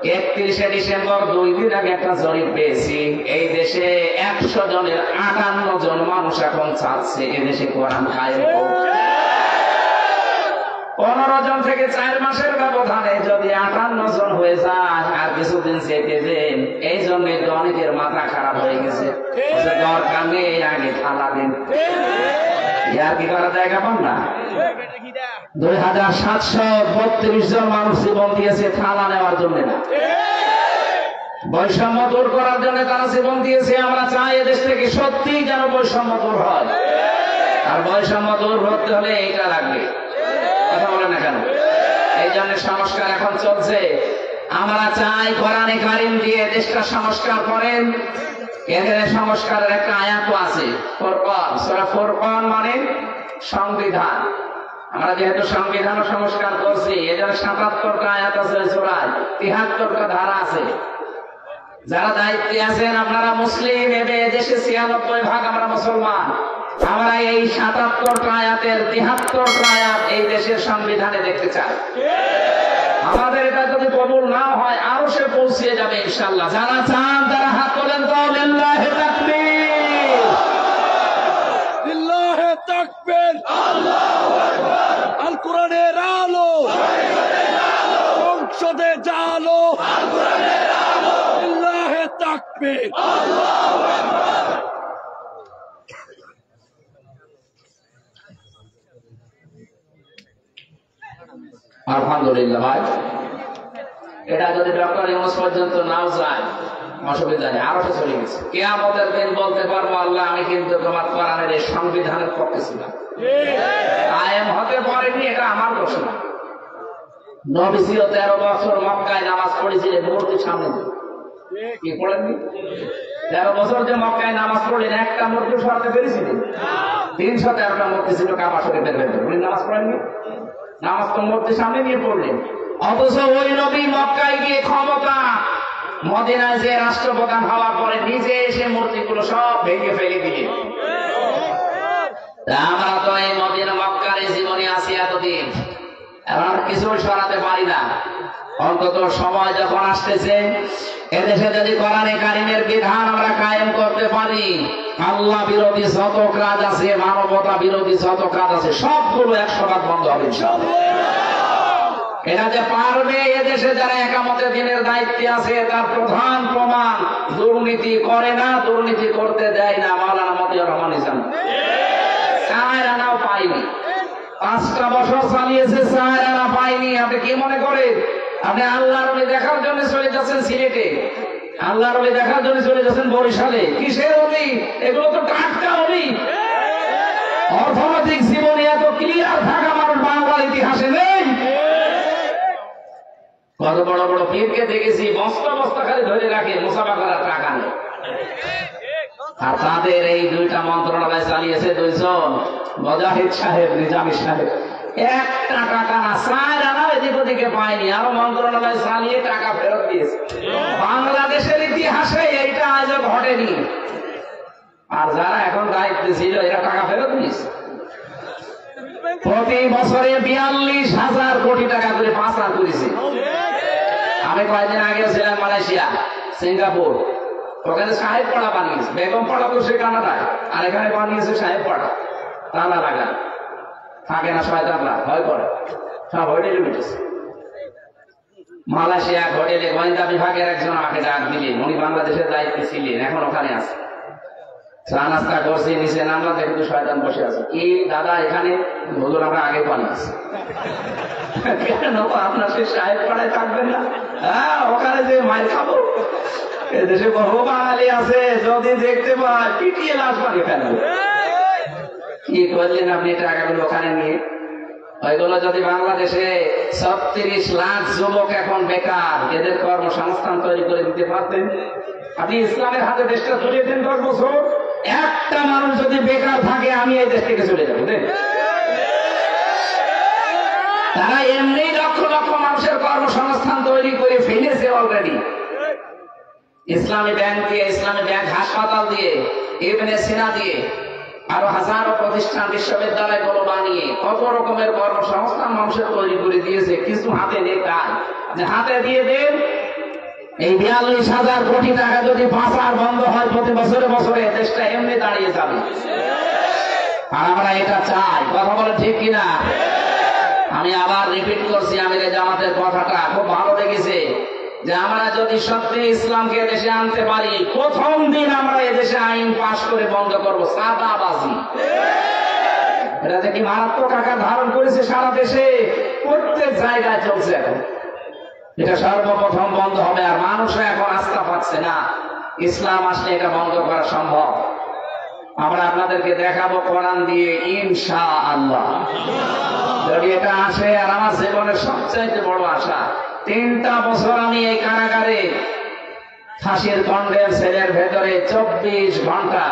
31শে ডিসেম্বর 2 দিন আগে একটা জরিপ পেয়েছি, এই দেশে 100 জনের 58 জন মানুষ এখন চাচ্ছে এদেশে কোরআন কায়েম হোক। 15 জন থেকে 4 মাসের ব্যবধানে যদি 58 জন হয়ে যায় আর কিছুদিন যেতে দেন, এই জন্য তো অনেকের মাথা খারাপ হয়ে গেছে। দরকার নেই, আগে থালা দিন। ইয়ার কি করা জায়গা পান না? 2732 জন মানুষ জীবন দিয়েছে থালা নেওয়ার জন্য না, বৈষম্য দূর করার জন্য তারা জীবন দিয়েছে। আমরা চাই এদেশ থেকে সত্যি যেন বৈষম্য দূর হয়, আর বৈষম্য দূর করতে হলে এইটা লাগবে। কথা বলে না কেন? এই জন্য সংস্কার এখন চলছে। আমরা চাই কোরআনে কারিম দিয়ে দেশটা সংস্কার করেন। এখানে সংস্কারের একটা আয়াত আছে, ফুরকান, সূরা ফুরকান মানে সংবিধান। আমরা যেহেতু সংবিধান সংস্কার করছি, এজন্য 77টা আয়াত আছে সূরায়, 73টা ধারা আছে। যারা দায়িত্বে আছেন আপনারা মুসলিম, দেশে 96% আমরা মুসলমান। আমরা এই 77টা আয়াতের 73টা আয়াত এই দেশের সংবিধানে দেখতে চাই। আমাদের এটা যদি কবুল না হয় আরো সে পৌঁছে যাবে ইনশাআল্লাহ। যারা চান তারা হাত তোলেন তো, লিল্লাহি তাকবীর, লিল্লাহি তাকবীর, আল্লাহু আকবার। আল কোরআনের আলো, সংসদে জালো, আল কোরআনের আলো, লিল্লাহি তাকবীর, আল্লাহু আকবার। আলহামদুলিল্লাহ ভাই, এটা যদি ডক্টর ইউনূস পর্যন্ত নাও যায় অসুবিধা নেই, আরো চলে গেছে। কিয়ামতের দিন বলতে পারবো আল্লাহ আমি কিন্তু তোমার কোরআনের এই সংবিধানের পক্ষে ছিলাম, কায়েম হতে পারেনি, এটা আমার দোষ না। নবীজিও 13 বছর মক্কায় নামাজ পড়েছিলেন মূর্তির সামনে দিয়ে, কি পড়েননি? 13 বছর যে মক্কায় নামাজ পড়লেন একটা মূর্তি সরাতে পেরেছিলেন? 313টা মূর্তি ছিল কাবা শরীফের ভেতরে, উনি নামাজ পড়েননি? নামাজ তো মূর্তির সামনে নিয়ে পড়লেন। অথচ ওই নবী মক্কায় গিয়ে ক্ষমতা, মদিনায় যে রাষ্ট্রপ্রধান হওয়ার পরে নিজে এসে মূর্তিগুলো সব ভেঙে ফেলে দিলেন। আমরা তো এই মদিনা মক্কার জীবনে আছি এতদিন, এখন কিছু সরাতে পারি না। অন্তত সময় যখন আসতেছে এদেশে যদি কোরআনে কারিমের বিধান আমরা কায়েম করতে পারি, আল্লাহ বিরোধী যত কাজ আছে, মানবতা বিরোধী যত কাজ আছে সবগুলো 100% বন্ধ হবে ইনশাআল্লাহ। এটা যে পারবে, এদেশে যারা একামতে দিনের দায়িত্বে আছে তার প্রধান প্রমাণ দুর্নীতি করে না, দুর্নীতি করতে দেয় না। মাওলানা মতিউর রহমান ইসলাম 4 আনাও পাইনি, 5টা বছর চালিয়েছে, 4 আনা পাইনি। আপনি কি মনে করেন আপনি আল্লাহর ওলি দেখার জন্য চলে যাচ্ছেন সিলেটে, আল্লাহর ওলি দেখার জন্য চলে যাচ্ছেন বরিশালে? কিসের ওলি? এগুলো তো টাটকা ওলি। অর্থনৈতিক জীবনে এত ক্লিয়ার থাকা মানুষ বাংলার ইতিহাসে নেই। কত বড় বড় পীরকে দেখেছি বস্তা বস্তা খালি ধরে রাখে, মুসাফা করার টাকা নেই। আর তাদের এই 2টা মন্ত্রণালয় চালিয়েছে 2 জন, মুজাহিদ সাহেব, নিজামী সাহেব। 1টা টাকা না, 4 আনা এদিক ওদিকে পায়নি, আরো মন্ত্রণালয় চালিয়ে টাকা ফেরত দিয়েছে। বাংলাদেশের ইতিহাসে এইটা আজ ঘটেনি। আর যারা এখন দায়িত্বে ছিল এরা টাকা ফেরত দিয়েছে। প্রতি বছরে 42,000 কোটি টাকা করে পাচার করেছে। আমি কয়েকদিন আগে ছিলাম মালয়েশিয়া, সিঙ্গাপুর, ওখানে সাহেব পাড়া বানিয়েছে। বেগম পাড়া তো সে কানাডায়, আর এখানে বানিয়েছে সাহেব পাড়া। তালা লাগা থাকে না, শয়তানরা ভয় করে, সব হোটেলে উঠেছে। মালয়েশিয়া হোটেলে গোয়েন্দা বিভাগের একজন আমাকে ডাক দিলেন, উনি বাংলাদেশের দায়িত্বে ছিলেন, এখন ওখানে আছে। চা নাস্তা করছি, নিচে নামলাম, দেখুন শয়তান বসে আছে। কি দাদা এখানে? হুজুর আমরা আগে বানিয়েছি। কেন আপনার সে সাহেব পাড়ায় থাকবেন না? হ্যাঁ, ওখানে যে মায়ের খাবো। এদেশে বহু বাঙালি আছে, যদি দেখতে পায় পিটিয়ে লাশ বানিয়ে ফেলবে। কি করলেন আপনি টাকাগুলো ওখানে নিয়ে? ওইগুলো যদি বাংলাদেশে 36 লাখ যুবক এখন বেকার, এদের কর্মসংস্থান তৈরি করে দিতে পারতেন। আপনি ইসলামের হাতে দেশটা তুলে দেন 10 বছর, একটা মানুষ যদি বেকার থাকে আমি এই দেশ থেকে চলে যাবো। তারা এমনি লক্ষ লক্ষ মানুষের কর্মসংস্থান তৈরি করে ফেলেছে অলরেডি। ইসলামী ব্যাংক দিয়ে, ইসলামী ব্যাংক হাসপাতাল দিয়ে, ইবনে সিনা দিয়ে, আরো হাজারো প্রতিষ্ঠান বিশ্ববিদ্যালয়গুলো বানিয়ে কত রকমের কর্মসংস্থান মানুষের তৈরি করে দিয়েছে। কিছু হাতে নেই, তাই হাতে দিয়ে দেন। এই 42,000 কোটি টাকা যদি পাচার বন্ধ হয় প্রতি বছরে বছরে, দেশটা এমনি দাঁড়িয়ে যাবে। আর আমরা এটা চাই, কথা বলে ঠিক কিনা? আমি আবার রিপিট করছি, আমিরে জামাতের কথাটা খুব ভালো লেগেছে, যে আমরা যদি সত্যি ইসলামকে দেশে আনতে পারি, প্রথম দিন আমরা এদেশে আইন পাশ করে বন্ধ করবো সাদাবাজি। এটা দেখি মারাত্মক আকার ধারণ করেছে সারা দেশে, প্রত্যেক জায়গায় চলছে এখন। এটা সর্বপ্রথম বন্ধ হবে। আর মানুষও এখন আস্থা পাচ্ছে না, ইসলাম আসলে এটা বন্ধ করা সম্ভব। আমরা আপনাদেরকে দেখাবো কোরআন দিয়ে, ইনশাআল্লাহ। যদি এটা আসে, আর আমার জীবনের সবচাইতে বড় আশা, 3টা বছর আমি এই কারাগারে ফাঁসির কন্ডেম সেলের ভেতরে 24 ঘন্টা,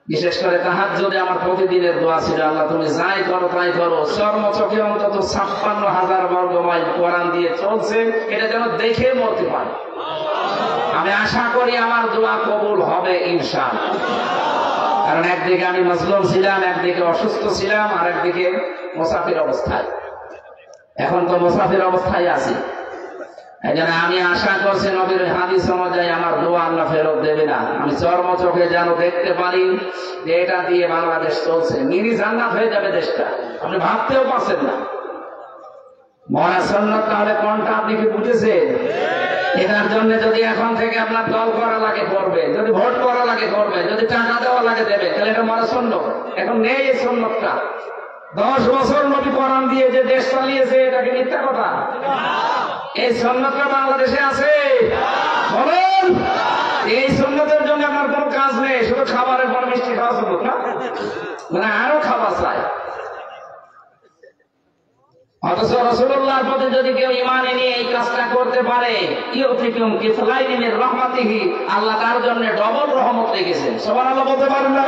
বিশেষ করে তাহাজ্জুদে আমার প্রতিদিনের দোয়া ছিল, আল্লাহ তুমি যাই করো তাই করো। চর্মচোখে অন্তত 56,000 বর্গ মাইল কোরআন দিয়ে চলছে, এটা যেন দেখে মরতে পারে। আমি আশা করি আমার দোয়া কবুল হবে ইনশাআল্লাহ। কারণ একদিকে আমি মজলুম ছিলাম, একদিকে অসুস্থ ছিলাম, আর একদিকে মুসাফির অবস্থায়। এখন তো মুসাফির অবস্থায় আছি। এই জন্য আমি আশা করছি নবীর হাদিস অনুযায়ী আমার দোয়া আল্লাহ ফেরত দেবে না। আমি চর্মচোখে যেন দেখতে পারি যে এটা দিয়ে বাংলাদেশ চলছে, মিনি জান্নাত হয়ে যাবে দেশটা, আপনি ভাবতেও পারছেন না। মরা সুন্নাত তাহলে কোনটা আপনি কি বুঝেছেন? এটার জন্য যদি এখন থেকে আপনার দল করা লাগে করবে, যদি ভোট করা লাগে করবে, যদি টাকা দেওয়া লাগে দেবে, তাহলে এটা মরা সুন্নাত। এখন নেই এই সুন্নাতটা। 10 বছর নবী কোরআন দিয়ে যে দেশ চালিয়েছে, এটাকে মিথ্যা কথা? এই সুন্নাতটা বাংলাদেশে আছে? বলেন। এই সুন্নাতের জন্য আপনার কোনো কাজ নেই, শুধু খাবারের পর মিষ্টি খাওয়া সুন্নাত না, মানে আরো খাবার চাই। অথচ রাসূলুল্লাহর প্রতি যদি কেউ ঈমান নিয়ে এই কাজটা করতে পারে, ইউতিকুম কিফলাইনির রাহমাতিহি, আল্লাহ তার জন্য ডবল রহমত রেখেছেন। সুবহানাল্লাহ বলতে পারেন না?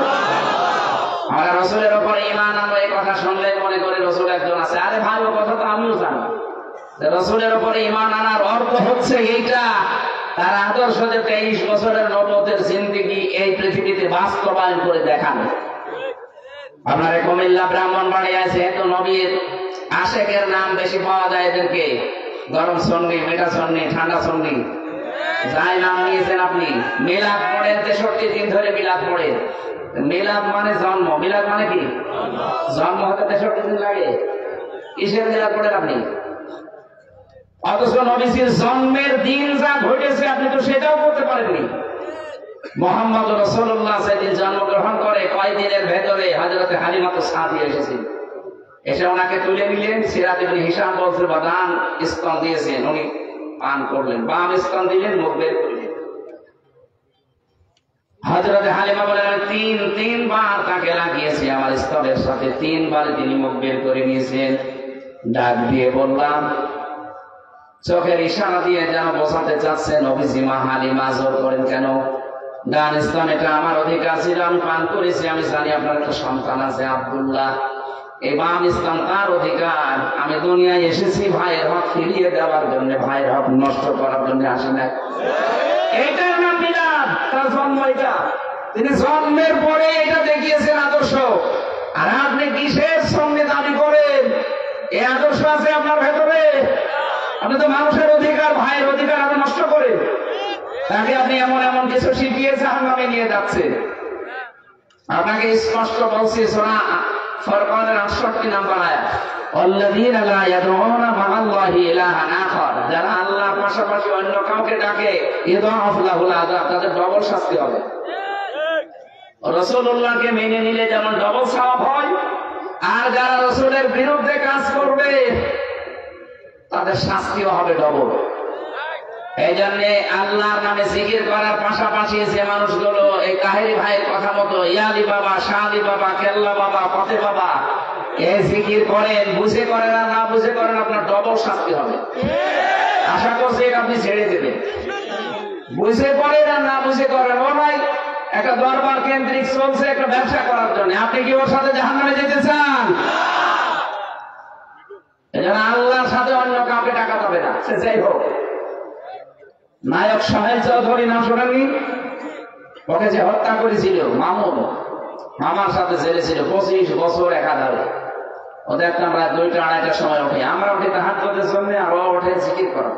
আমরা রাসূলের উপর ঈমান আনবো, এই কথা শুনলে মনে করি রাসূল একজন আছে। আরে ভাই, ও কথা তো আমিও জানি। রাসূলের উপর ঈমান আনার অর্থ হচ্ছে এইটা, তার আদর্শ যে 23 বছরের নবুয়তের জিন্দেগি এই পৃথিবীতে বাস্তবায়ন করে দেখানো। আপনার কুমিল্লা ব্রাহ্মণবাড়িয়ায় যেহেতু নবীর আশেকের নাম বেশি পাওয়া যায়, এদেরকে গরম সন্নি, মেটা সন্নি, ঠান্ডা সন্নি, যাই নাম নিয়েছেন আপনি। মিলাদ পড়েন 63 দিন ধরে, মিলাদ পড়েন। মিলাদ মানে জন্ম, মিলাদ মানে কি? জন্ম হতে 63 দিন লাগে। কিসের মিলাদ পড়েন আপনি? অথচ নবীজির জন্মের দিন যা ঘটেছে আপনি তো সেটাও করতে পারেননি। মুহাম্মদ রাসূলুল্লাহ সেদিন জন্মগ্রহণ করে কয়েকদিনের ভেতরে হযরতে হালিমা সাদিয়া এসেছেন। এসে ওনাকে তুলে নিলেন। সিরাত ইবনে হিশাম বলছে বাদান স্তন দিয়েছেন, উনি পান করলেন, বাম স্তন দিলেন, মুখ বের করলেন। হযরতে হালিমা বলেন তিনবার তাকে লাগিয়েছে আমার স্তনের সাথে, 3 বার তিনি মুখ বের করে নিয়েছেন। ডাক দিয়ে বললাম, চোখের ইশারা দিয়ে যেন বোঝাতে চাচ্ছেন নবীজি মা হালিমা জোর করেন কেন? ডান স্তন এটা আমার অধিকার ছিল, আমি পান করেছি, আমি জানি আপনার একটা সন্তান আছে আব্দুল্লাহ, এই বাম স্তন তার অধিকার। আমি দুনিয়ায় এসেছি ভাইয়ের হক ফিরিয়ে দেওয়ার জন্য, ভাইয়ের হক নষ্ট করার জন্য আসি না। এইটার নাম মিলাদ, তার জন্ম এটা। তিনি জন্মের পরে এটা দেখিয়েছেন আদর্শ। আর আপনি কিসের সঙ্গে দাবি করেন এই আদর্শ আছে আপনার ভেতরে? আপনি তো মানুষের অধিকার, ভাইয়ের অধিকার আপনি নষ্ট করেন। তাকে আপনি এমন এমন কিছু শিখিয়ে জাহান্নামে নিয়ে যাচ্ছেন। আপনাকে স্পষ্ট বলছি সূরা ফুরকানের 68 নম্বর আয়াত, আল্লাযীনা লা ইয়াদউনা মা'আল্লাহি ইলাহান আখার, যারা আল্লাহর পাশাপাশি অন্য কাউকে ডাকে, ইযআফ লাহুল আযাব, তাদের ডবল শাস্তি হবে। রাসূলুল্লাহকে মেনে নিলে যেমন ডবল সওয়াব হয়, আর যারা রাসূলের বিরুদ্ধে কাজ করবে তাদের শাস্তিও হবে ডবল। এই জন্য আল্লাহর নামে জিকির করার পাশাপাশি যে মানুষগুলো এই কাহেরি ভাইয়ের কথা মতো ইয়ালি বাবা, শাহালি বাবা, কেল্লা বাবা, পথে বাবা এই জিকির করেন, বুঝে করেন আর না বুঝে করেন, আপনার ডবল শাস্তি হবে। আশা করছি আপনি ছেড়ে দেবেন। বুঝে করেন আর না বুঝে করেন, ও ভাই একটা দরবার কেন্দ্রিক চলছে একটা ব্যবসা করার জন্য, আপনি কি ওর সাথে জাহান্নামে যেতে চান? এজন্য আল্লাহর সাথে অন্য কাউকে টাকা পাবে না, সে যাই হোক। নায়ক সোহেল চৌধুরী নাম শোনেননি? ওকে যে হত্যা করেছিল মামুন, মামার সাথে জেলে ছিল 25 বছর একাধারে। ও দেখতাম রাত 2টা 2:30টার সময় উঠে, আমরা উঠে তাহার করতে জন্য আর ও উঠে জিকির করা,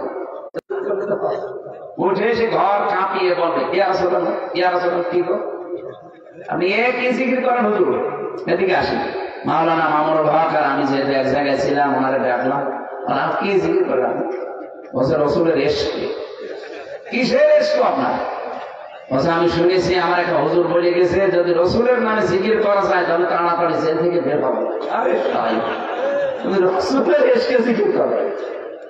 উঠে সে ঘর কাঁপিয়ে বলবে ইয়া রাসূলুল্লাহ কি গো আপনি কি জিকির করেন হুজুর? এদিকে আসেন। মাওলানা মামুনুল হক আর আমি যে এক জায়গায় ছিলাম ওনারে ডাকলাম, ওনার কি জিকির করেন? বলছে রসুলের ইশক। কিসের ইশক আপনার? বলছে আমি শুনেছি আমার একটা হুজুর বলে গেছে যদি রসুলের নামে জিকির করা যায় তাহলে তাড়াতাড়ি জেল থেকে বের হবে। আরে তাই তুমি রসুলের ইশকে জিকির করো,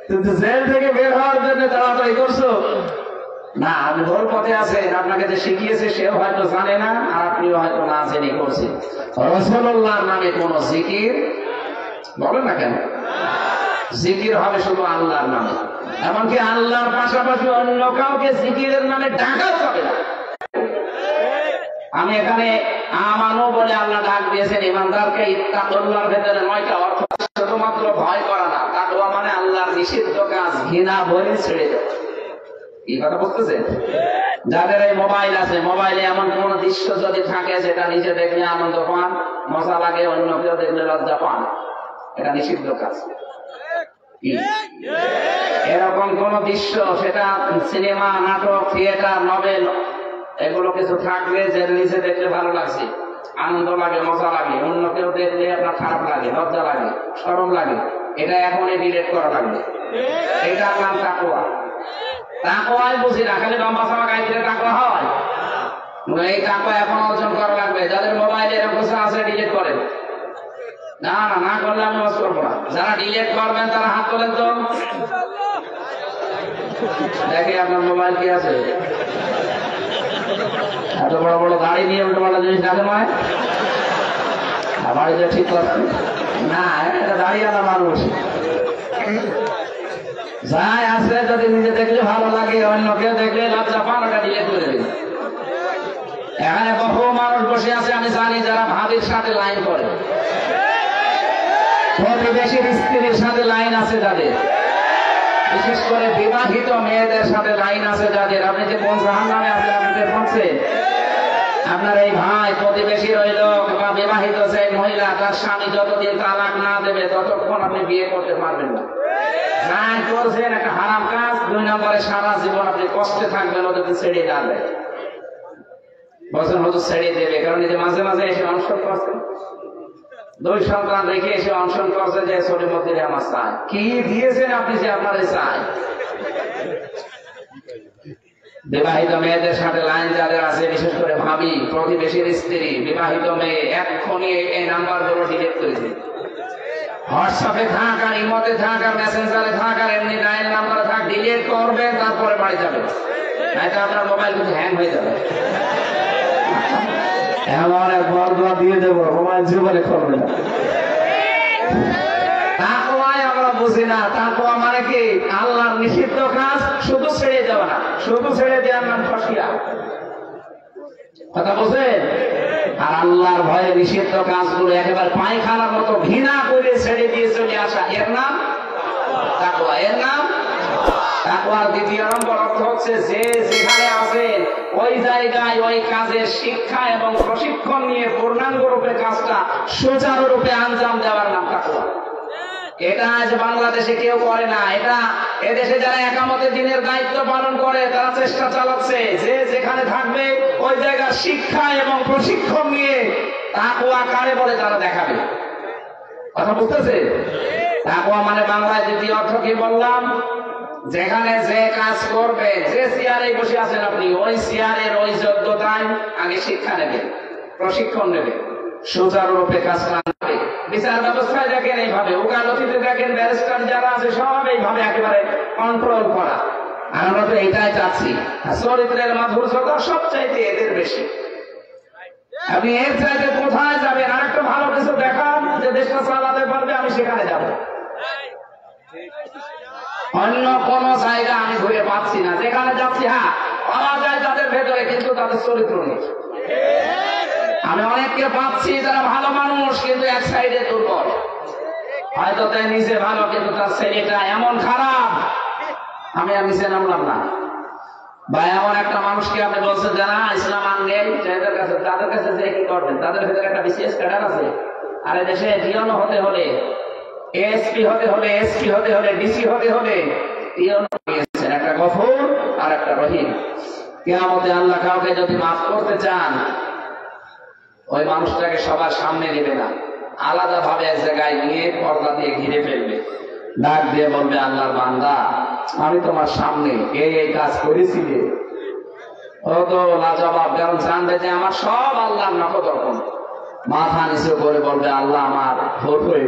কিন্তু জেল থেকে বের হওয়ার জন্য তাড়াতাড়ি করছো না? আপনি ভুল পথে আছেন, আপনাকে যে শিখিয়েছে সেও হয়তো জানে না আর আপনিও হয়তো না জেনে করছেন। রাসূলুল্লাহর নামে কোন জিকির বলেন না কেন? জিকির হবে শুধু আল্লাহর নামে, এমনকি আল্লাহর পাশাপাশি অন্য কাউকে জিকিরের নামে ডাকা যাবে না। আমি এখানে আমানু বলে আল্লাহ ডাক দিয়েছেন ইমানদারকে, ইত্তাকুল্লাহর ভেতরে 9টা অর্থ, শুধুমাত্র ভয় করা না, তাকওয়া মানে আল্লাহর নিষিদ্ধ কাজ ঘৃণা ভরে ছেড়ে দেয়। এই কথা বলতেছেন? যাদের এই মোবাইল আছে, মোবাইলে এমন কোন দৃশ্য যদি থাকে যেটা নিজে দেখলে আনন্দ পান, মজা লাগে, অন্য কেউ দেখলে লজ্জা পান, এটা নিষিদ্ধ কাজ। এরকম কোন দৃশ্য, সেটা সিনেমা, নাটক, থিয়েটার, নভেল, এগুলো কিছু থাকলে যে নিজে দেখলে ভালো লাগছে, আনন্দ লাগে, মজা লাগে, অন্য কেউ দেখলে আপনার খারাপ লাগে, লজ্জা লাগে, শরম লাগে, এটা এখনই ডিলিট করা লাগবে। এটার নাম তাকওয়া। তাকওয়াই বুঝি না, খালি লম্বা সামা গায়ে দিলে তাকওয়া হয়? এই তাকওয়া এখন অর্জন করা লাগবে। যাদের মোবাইলে এরকম আছে ডিলিট করেন। না না না করলে আমি ওয়াজ করবো না। যারা ডিলিট করবেন তারা হাত তোলেন তো দেখে আপনার মোবাইল কি আছে। এত বড় বড় গাড়ি নিয়ে উল্টো পাল্টা জিনিস ডাকে নয়, আমার এটা ঠিক করছে না, এটা দাঁড়িয়ে মানুষ যাই আছে, যদি নিজে দেখলে ভালো লাগে, অন্য কেউ দেখলে লজ্জা পান, ওটা ডিলিট করে দিন। এখানে বহু মানুষ বসে আছে আমি জানি যারা ভাবির সাথে লাইন করে, প্রতিবেশীর স্ত্রীর সাথে লাইন আছে যাদের, বিশেষ করে বিবাহিত মেয়েদের সাথে লাইন আছে যাদের। আপনি যে কোন জাহান্নামে আছেন আপনি বলছেন, আপনার এই ভাই প্রতিবেশীর ওই লোক বা বিবাহিত যে মহিলা, তার স্বামী যতদিন তালাক না দেবে ততক্ষণ আপনি বিয়ে করতে পারবেন না। যাই করছেন একটা হারাম কাজ, 2 নম্বরে সারা জীবন আপনি কষ্টে থাকবেন, ও যদি ছেড়ে যাবে বছর হয়তো ছেড়ে দেবে, কারণ এই যে মাঝে মাঝে এসে অনশন করছেন, 2 সন্তান রেখে এসে অনশন করছে যে সলিমুদ্দিন আমার চাই, কি দিয়েছেন আপনি যে আপনার চাই। বিবাহিত মেয়েদের সাথে লাইন যাদের আছে, বিশেষ করে ভাবি, প্রতিবেশীর স্ত্রী, বিবাহিত মেয়ে, এক্ষুনি এই নাম্বার গুলো ডিলিট করে দিন। হোয়াটসঅ্যাপে থাক আর ইমোতে থাক আর মেসেঞ্জারে থাক আর এমনি ডায়াল নাম্বারে থাক, ডিলিট করবেন, তারপরে বাড়ি যাবেন, নাইতো আপনার মোবাইল কিন্তু হ্যাং হয়ে যাবে। এমন এক বরদোয়া দিয়ে দেবো, মোবাইল জীবনে করবে না। তাকওয়াই আমরা বুঝি না। তাকওয়া মানে কি? আল্লাহর নিষিদ্ধ কাজ শুধু ছেড়ে দেওয়া না, শুধু ছেড়ে দেওয়ার নাম খসিয়া, কথা বলছেন? আর আল্লাহর ভয়ে নিষিদ্ধ কাজগুলো একেবারে পায়খানার মতো ঘৃণা করে ছেড়ে দিয়ে চলে আসা, এর নাম তাকওয়া। এর নাম তাকওয়ার 2 নম্বর অর্থ হচ্ছে যে যেখানে আছেন ওই জায়গায় ওই কাজের শিক্ষা এবং প্রশিক্ষণ নিয়ে পূর্ণাঙ্গ রূপে কাজটা সুচারুরূপে আঞ্জাম দেওয়ার নাম তাকওয়া। এটা আজ বাংলাদেশে কেউ করে না। এটা এদেশে যারা একামতে দিনের দায়িত্ব পালন করে তারা চেষ্টা চালাচ্ছে যে যেখানে থাকবে ওই জায়গার শিক্ষা এবং প্রশিক্ষণ নিয়ে তাকওয়া কারে বলে তারা দেখাবে। কথা বুঝতেছে? তাকওয়া মানে বাংলায় 2 অর্থ কি বললাম? যেখানে যে কাজ করবে, যে চেয়ারে বসে আছেন আপনি, ওই চেয়ারের ওই যোগ্যতায় আগে শিক্ষা নেবে, প্রশিক্ষণ নেবে, সুচারুরূপে কাজ করবে। বিচার ব্যবস্থায় দেখেন এইভাবে, ওকালতিতে দেখেন ব্যারিস্টার যারা আছে সব এইভাবে একেবারে কন্ট্রোল করা। আমরা তো এটাই চাচ্ছি। চরিত্রের মাধুর্যতা সবচাইতে এদের বেশি। আপনি এর চাইতে কোথায় যাবেন? আর একটা ভালো কিছু দেখান যে দেশটা চালাতে পারবে, আমি সেখানে যাব। অন্য কোন জায়গা আমি ঘুরে পাচ্ছি না। যেখানে যাচ্ছি হ্যাঁ পাওয়া যায় তাদের ভেতরে, কিন্তু তাদের চরিত্র নেই। আমি অনেককে পাচ্ছি যারা ভালো মানুষ কিন্তু এক সাইডে দুর্বল, হয়তো তাই নিজে ভালো কিন্তু তার ছেলেটা এমন খারাপ, আমি আর নিচে নামলাম না। বা এমন একটা মানুষকে আপনি বলছেন যে না ইসলাম আনবেন, তাদের কাছে যে কি করবেন? তাদের ভেতরে একটা বিশেষ ক্যাডার আছে। আর দেশে জিওনো হতে হলে, এসপি হতে হলে, এসপি হতে হলে, ডিসি হতে হলে একটা গফুর আর একটা রহিম। কিয়ামতে আল্লাহ কাউকে যদি মাফ করতে চান, ওই মানুষটাকে সবার সামনে নেবে না, আলাদা ভাবে এক জায়গায় নিয়ে পর্দা দিয়ে ঘিরে ফেলবে, ডাক দিয়ে বলবে আল্লাহর বান্দা আমি তোমার সামনে এই কাজ করেছিলে। ও তো লাজবাব, কারণ জানবে যে আমার সব আল্লাহর নখদর্পণ। মাথা নিচু করে বলবে আল্লাহ আমার ভুল হয়ে